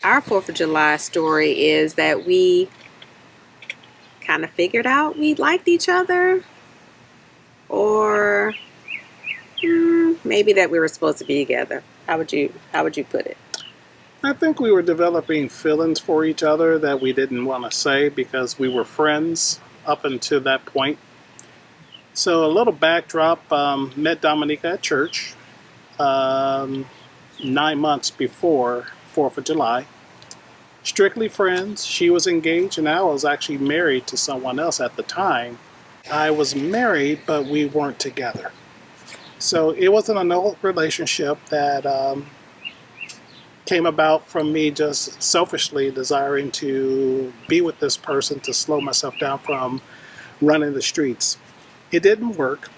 our 4th of July story is that we kind of figured out we liked each other, or maybe that we were supposed to be together. How would you put it? I think we were developing feelings for each other that we didn't want to say because we were friends up until that point. So a little backdrop, met Dominica at church 9 months before 4th of July. Strictly friends. She was engaged and I was actually married to someone else at the time. I was married, but we weren't together. So it was an adult relationship that came about from me just selfishly desiring to be with this person to slow myself down from running the streets. It didn't work,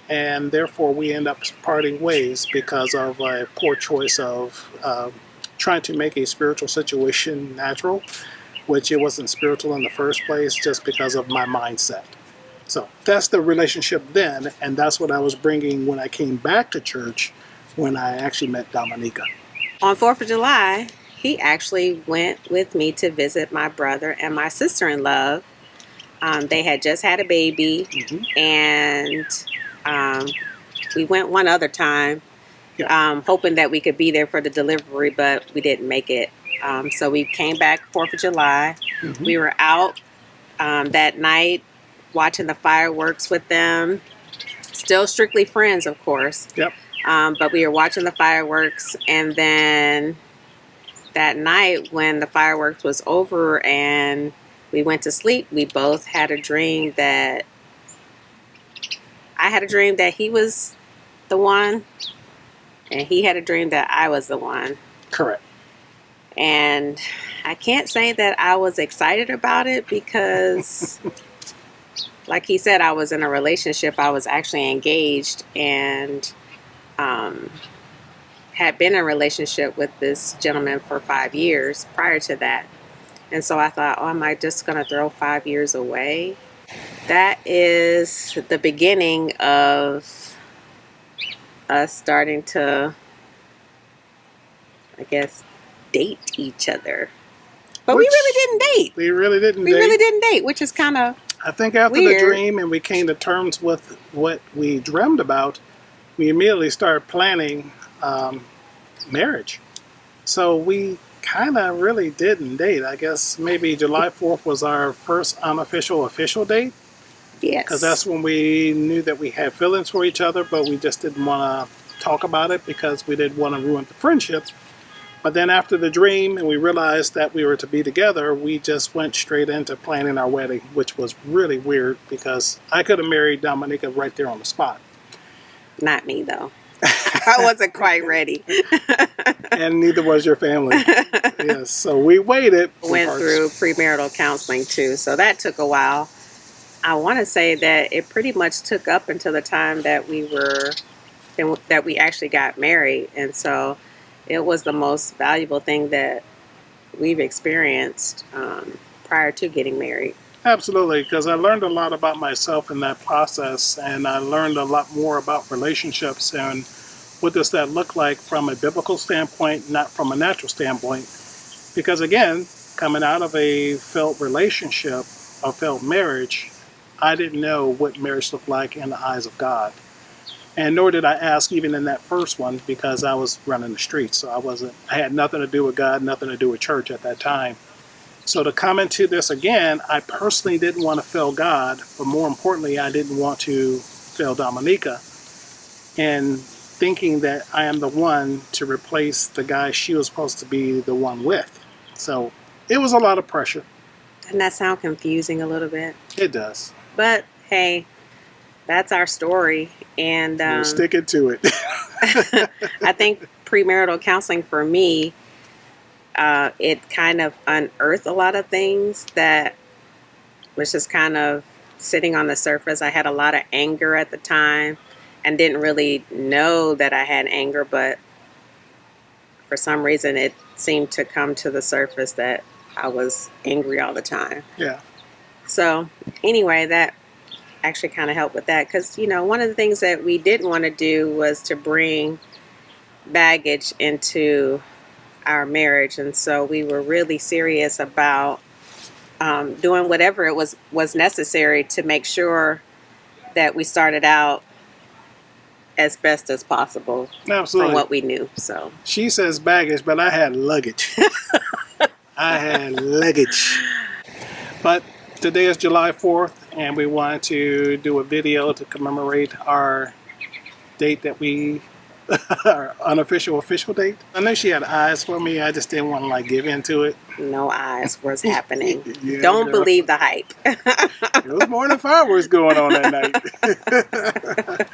and therefore we end up parting ways because of a poor choice of trying to make a spiritual situation natural, which it wasn't spiritual in the first place just because of my mindset. So that's the relationship then, and that's what I was bringing when I came back to church when I actually met Dominica. On 4th of July, he actually went with me to visit my brother and my sister-in-law. They had just had a baby, and we went one other time, hoping that we could be there for the delivery, but we didn't make it. So we came back 4th of July. We were out that night watching the fireworks with them. Still strictly friends, of course. Yep. But we were watching the fireworks, and then that night when the fireworks was over and we went to sleep, we both had a dream that I had a dream that he was the one, and he had a dream that I was the one. Correct. And I can't say that I was excited about it because like he said, I was in a relationship. I was actually engaged and had been in a relationship with this gentleman for 5 years prior to that. And so I thought, oh, am I just going to throw 5 years away? That is the beginning of us starting to, I guess, date each other. But we really didn't date. We really didn't date. We really didn't date, which is kind of I think after weird. The dream and we came to terms with what we dreamed about, we immediately started planning marriage. So we kind of really didn't date. I guess maybe July 4th was our first unofficial official date. Yes. Because that's when we knew that we had feelings for each other, but we just didn't want to talk about it because we didn't want to ruin the friendship. But then after the dream and we realized that we were to be together, we just went straight into planning our wedding, which was really weird because I could have married Dominica right there on the spot. Not me, though. I wasn't quite ready. And neither was your family. Yes, so we waited. Went through premarital counseling, too, so that took a while. I want to say that it pretty much took up until the time that we actually got married, and so it was the most valuable thing that we've experienced prior to getting married. Absolutely, because I learned a lot about myself in that process, and I learned a lot more about relationships and what does that look like from a biblical standpoint, not from a natural standpoint. Because again, coming out of a failed relationship, a failed marriage, I didn't know what marriage looked like in the eyes of God. And nor did I ask even in that first one because I was running the streets. So I had nothing to do with God, nothing to do with church at that time. So to come into this again, I personally didn't want to fail God, but more importantly, I didn't want to fail Dominica. And thinking that I am the one to replace the guy she was supposed to be the one with. So it was a lot of pressure. Doesn't that sound confusing a little bit? It does. But hey, that's our story. And we're sticking to it. I think premarital counseling for me, it kind of unearthed a lot of things that was just kind of sitting on the surface. I had a lot of anger at the time and didn't really know that I had anger, but for some reason it seemed to come to the surface that I was angry all the time. Yeah. So anyway, that actually kind of helped with that because, one of the things that we didn't want to do was to bring baggage into our marriage, and so we were really serious about doing whatever it was necessary to make sure that we started out as best as possible Absolutely. from what we knew. So She says baggage, but I had luggage. I had luggage. But today is July 4th, and we wanted to do a video to commemorate our date that we, our unofficial official date. I know she had eyes for me. I just didn't want to like give into it. no eyes was happening. Yeah, Don't girl. believe the hype. There was more than fireworks going on that night.